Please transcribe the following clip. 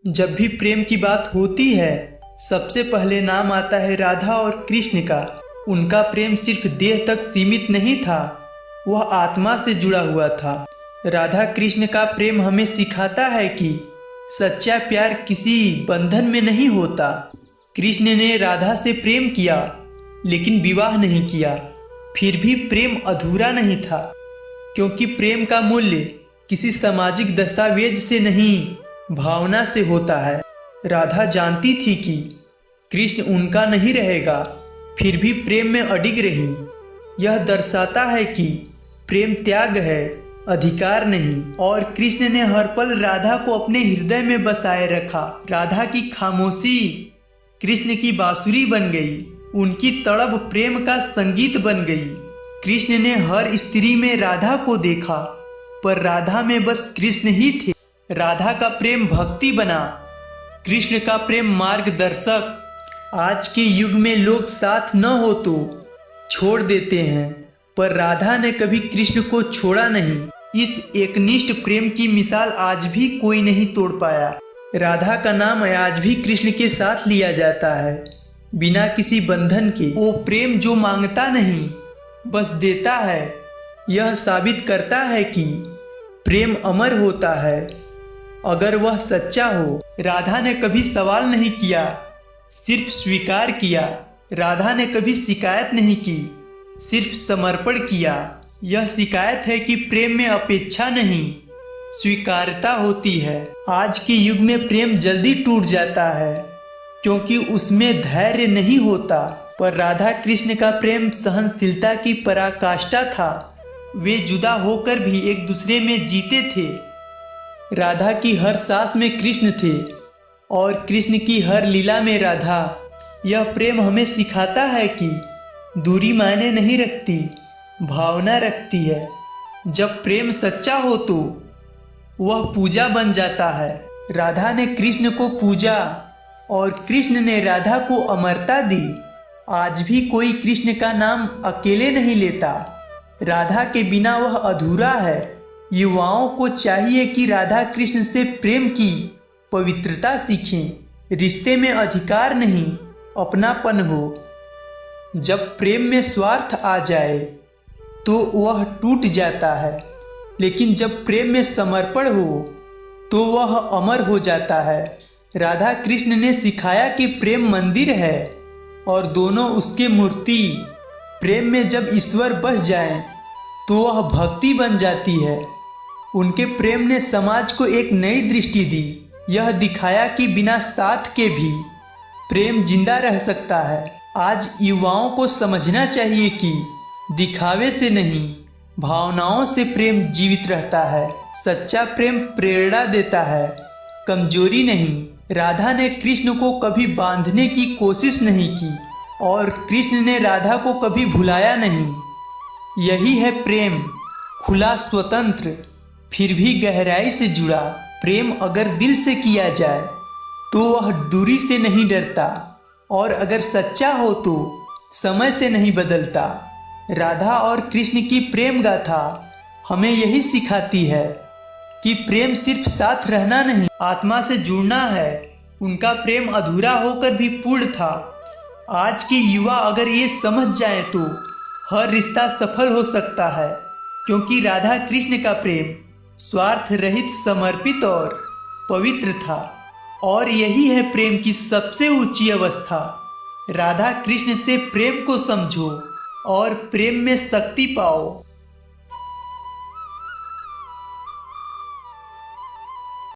जब भी प्रेम की बात होती है सबसे पहले नाम आता है राधा और कृष्ण का। उनका प्रेम सिर्फ देह तक सीमित नहीं था, वह आत्मा से जुड़ा हुआ था। राधा कृष्ण का प्रेम हमें सिखाता है कि सच्चा प्यार किसी बंधन में नहीं होता। कृष्ण ने राधा से प्रेम किया लेकिन विवाह नहीं किया, फिर भी प्रेम अधूरा नहीं था, क्योंकि प्रेम का मूल्य किसी सामाजिक दस्तावेज से नहीं, भावना से होता है। राधा जानती थी कि कृष्ण उनका नहीं रहेगा, फिर भी प्रेम में अडिग रही। यह दर्शाता है कि प्रेम त्याग है, अधिकार नहीं। और कृष्ण ने हर पल राधा को अपने हृदय में बसाए रखा। राधा की खामोशी कृष्ण की बांसुरी बन गई, उनकी तड़प प्रेम का संगीत बन गई। कृष्ण ने हर स्त्री में राधा को देखा, पर राधा में बस कृष्ण ही थे। राधा का प्रेम भक्ति बना, कृष्ण का प्रेम मार्गदर्शक। आज के युग में लोग साथ न हो तो छोड़ देते हैं, पर राधा ने कभी कृष्ण को छोड़ा नहीं। इस एकनिष्ठ प्रेम की मिसाल आज भी कोई नहीं तोड़ पाया। राधा का नाम आज भी कृष्ण के साथ लिया जाता है, बिना किसी बंधन के। वो प्रेम जो मांगता नहीं, बस देता है। यह साबित करता है कि प्रेम अमर होता है अगर वह सच्चा हो। राधा ने कभी सवाल नहीं किया, सिर्फ स्वीकार किया। राधा ने कभी शिकायत नहीं की, सिर्फ समर्पण किया। यह शिकायत है कि प्रेम में अपेक्षा नहीं, स्वीकारता होती है। आज के युग में प्रेम जल्दी टूट जाता है क्योंकि उसमें धैर्य नहीं होता, पर राधा कृष्ण का प्रेम सहनशीलता की पराकाष्ठा था। वे जुदा होकर भी एक दूसरे में जीते थे। राधा की हर सांस में कृष्ण थे और कृष्ण की हर लीला में राधा। यह प्रेम हमें सिखाता है कि दूरी मायने नहीं रखती, भावना रखती है। जब प्रेम सच्चा हो तो वह पूजा बन जाता है। राधा ने कृष्ण को पूजा और कृष्ण ने राधा को अमरता दी। आज भी कोई कृष्ण का नाम अकेले नहीं लेता, राधा के बिना वह अधूरा है। युवाओं को चाहिए कि राधा कृष्ण से प्रेम की पवित्रता सीखें। रिश्ते में अधिकार नहीं, अपनापन हो। जब प्रेम में स्वार्थ आ जाए तो वह टूट जाता है, लेकिन जब प्रेम में समर्पण हो तो वह अमर हो जाता है। राधा कृष्ण ने सिखाया कि प्रेम मंदिर है और दोनों उसके मूर्ति। प्रेम में जब ईश्वर बस जाए तो वह भक्ति बन जाती है। उनके प्रेम ने समाज को एक नई दृष्टि दी। यह दिखाया कि बिना साथ के भी प्रेम जिंदा रह सकता है। आज युवाओं को समझना चाहिए कि दिखावे से नहीं, भावनाओं से प्रेम जीवित रहता है। सच्चा प्रेम प्रेरणा देता है, कमजोरी नहीं। राधा ने कृष्ण को कभी बांधने की कोशिश नहीं की और कृष्ण ने राधा को कभी भुलाया नहीं। यही है प्रेम, खुला, स्वतंत्र, फिर भी गहराई से जुड़ा। प्रेम अगर दिल से किया जाए तो वह दूरी से नहीं डरता, और अगर सच्चा हो तो समय से नहीं बदलता। राधा और कृष्ण की प्रेम गाथा हमें यही सिखाती है कि प्रेम सिर्फ साथ रहना नहीं, आत्मा से जुड़ना है। उनका प्रेम अधूरा होकर भी पूर्ण था। आज के युवा अगर ये समझ जाए तो हर रिश्ता सफल हो सकता है, क्योंकि राधा कृष्ण का प्रेम स्वार्थ रहित, समर्पित और पवित्र था। और यही है प्रेम की सबसे ऊंची अवस्था। राधा कृष्ण से प्रेम को समझो और प्रेम में शक्ति पाओ।